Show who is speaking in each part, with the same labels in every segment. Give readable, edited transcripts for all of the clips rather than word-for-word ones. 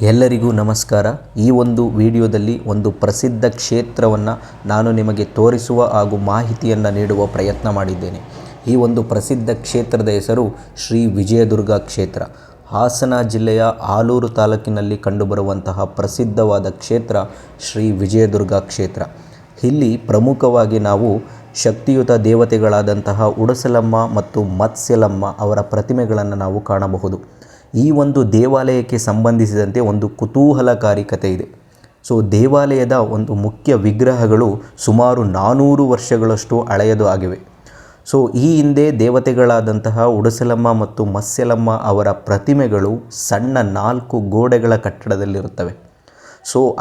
Speaker 1: ಎಲ್ಲರಿಗೂ ನಮಸ್ಕಾರ. ಈ ಒಂದು ವಿಡಿಯೋದಲ್ಲಿ ಒಂದು ಪ್ರಸಿದ್ಧ ಕ್ಷೇತ್ರವನ್ನು ನಾನು ನಿಮಗೆ ತೋರಿಸುವ ಹಾಗೂ ಮಾಹಿತಿಯನ್ನು ನೀಡುವ ಪ್ರಯತ್ನ ಮಾಡಿದ್ದೇನೆ. ಈ ಒಂದು ಪ್ರಸಿದ್ಧ ಕ್ಷೇತ್ರದ ಹೆಸರು ಶ್ರೀ ವಿಜಯದುರ್ಗ ಕ್ಷೇತ್ರ. ಹಾಸನ ಜಿಲ್ಲೆಯ ಆಲೂರು ತಾಲೂಕಿನಲ್ಲಿ ಕಂಡುಬರುವಂತಹ ಪ್ರಸಿದ್ಧವಾದ ಕ್ಷೇತ್ರ ಶ್ರೀ ವಿಜಯದುರ್ಗ ಕ್ಷೇತ್ರ. ಇಲ್ಲಿ ಪ್ರಮುಖವಾಗಿ ನಾವು ಶಕ್ತಿಯುತ ದೇವತೆಗಳಾದಂತಹ ಉಡಸಲಮ್ಮ ಮತ್ತು ಮತ್ಸ್ಯಲಮ್ಮ ಅವರ ಪ್ರತಿಮೆಗಳನ್ನು ನಾವು ಕಾಣಬಹುದು. ಈ ಒಂದು ದೇವಾಲಯಕ್ಕೆ ಸಂಬಂಧಿಸಿದಂತೆ ಒಂದು ಕುತೂಹಲಕಾರಿ ಕಥೆ ಇದೆ. ದೇವಾಲಯದ ಒಂದು ಮುಖ್ಯ ವಿಗ್ರಹಗಳು ಸುಮಾರು 400 ವರ್ಷಗಳಷ್ಟು ಹಳೆಯದು ಆಗಿವೆ. ಈ ಹಿಂದೆ ದೇವತೆಗಳಾದಂತಹ ಉಡಸಲಮ್ಮ ಮತ್ತು ಮತ್ಸ್ಯಲಮ್ಮ ಅವರ ಪ್ರತಿಮೆಗಳು ಸಣ್ಣ 4 ಗೋಡೆಗಳ ಕಟ್ಟಡದಲ್ಲಿರುತ್ತವೆ.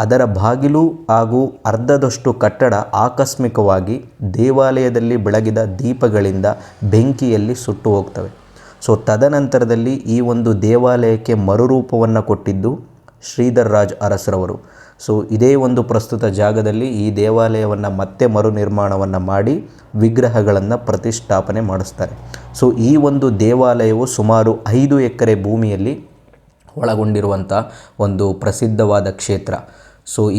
Speaker 1: ಅದರ ಬಾಗಿಲು ಹಾಗೂ ಅರ್ಧದಷ್ಟು ಕಟ್ಟಡ ಆಕಸ್ಮಿಕವಾಗಿ ದೇವಾಲಯದಲ್ಲಿ ಬೆಳಗಿದ ದೀಪಗಳಿಂದ ಬೆಂಕಿಯಲ್ಲಿ ಸುಟ್ಟು ಹೋಗ್ತವೆ. ತದನಂತರದಲ್ಲಿ ಈ ಒಂದು ದೇವಾಲಯಕ್ಕೆ ಮರುರೂಪವನ್ನು ಕೊಟ್ಟಿದ್ದು ಶ್ರೀಧರ್ ರಾಜ್ ಅರಸರವರು. ಇದೇ ಒಂದು ಪ್ರಸ್ತುತ ಜಾಗದಲ್ಲಿ ಈ ದೇವಾಲಯವನ್ನು ಮತ್ತೆ ಮರು ನಿರ್ಮಾಣವನ್ನು ಮಾಡಿ ವಿಗ್ರಹಗಳನ್ನು ಪ್ರತಿಷ್ಠಾಪನೆ ಮಾಡಿಸ್ತಾರೆ. ಈ ಒಂದು ದೇವಾಲಯವು ಸುಮಾರು 5 ಎಕರೆ ಭೂಮಿಯಲ್ಲಿ ಒಳಗೊಂಡಿರುವಂಥ ಒಂದು ಪ್ರಸಿದ್ಧವಾದ ಕ್ಷೇತ್ರ.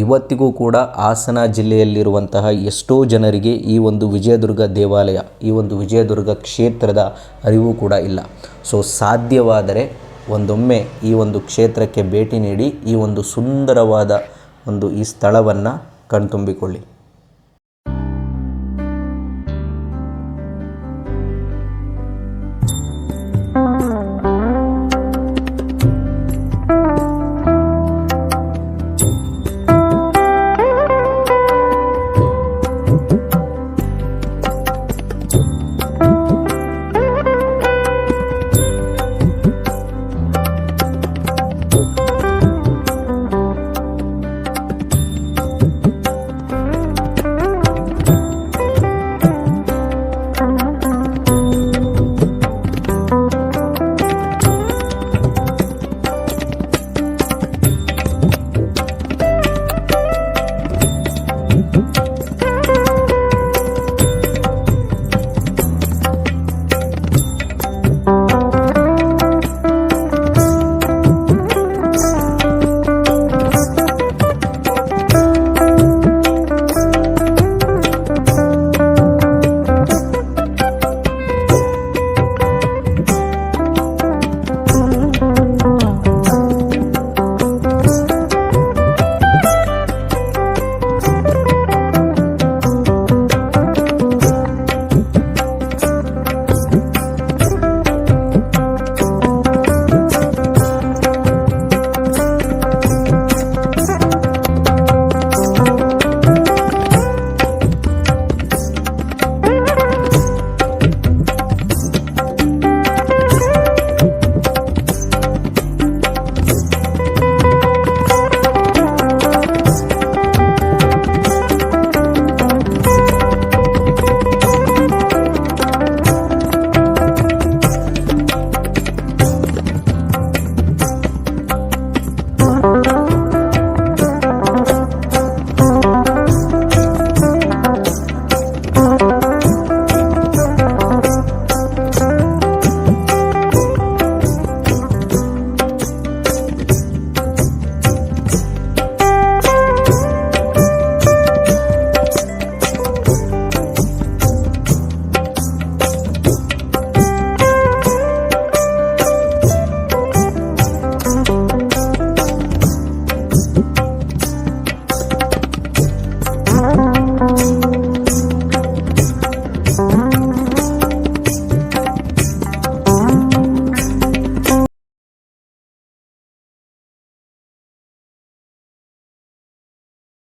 Speaker 1: ಇವತ್ತಿಗೂ ಕೂಡ ಹಾಸನ ಜಿಲ್ಲೆಯಲ್ಲಿರುವಂತಹ ಎಷ್ಟೋ ಜನರಿಗೆ ಈ ಒಂದು ವಿಜಯದುರ್ಗ ದೇವಾಲಯ, ಈ ಒಂದು ವಿಜಯದುರ್ಗ ಕ್ಷೇತ್ರದ ಅರಿವು ಕೂಡ ಇಲ್ಲ. ಸಾಧ್ಯವಾದರೆ ಒಂದೊಮ್ಮೆ ಈ ಒಂದು ಕ್ಷೇತ್ರಕ್ಕೆ ಭೇಟಿ ನೀಡಿ ಈ ಒಂದು ಸುಂದರವಾದ ಈ ಸ್ಥಳವನ್ನು ಕಣ್ತುಂಬಿಕೊಳ್ಳಿ.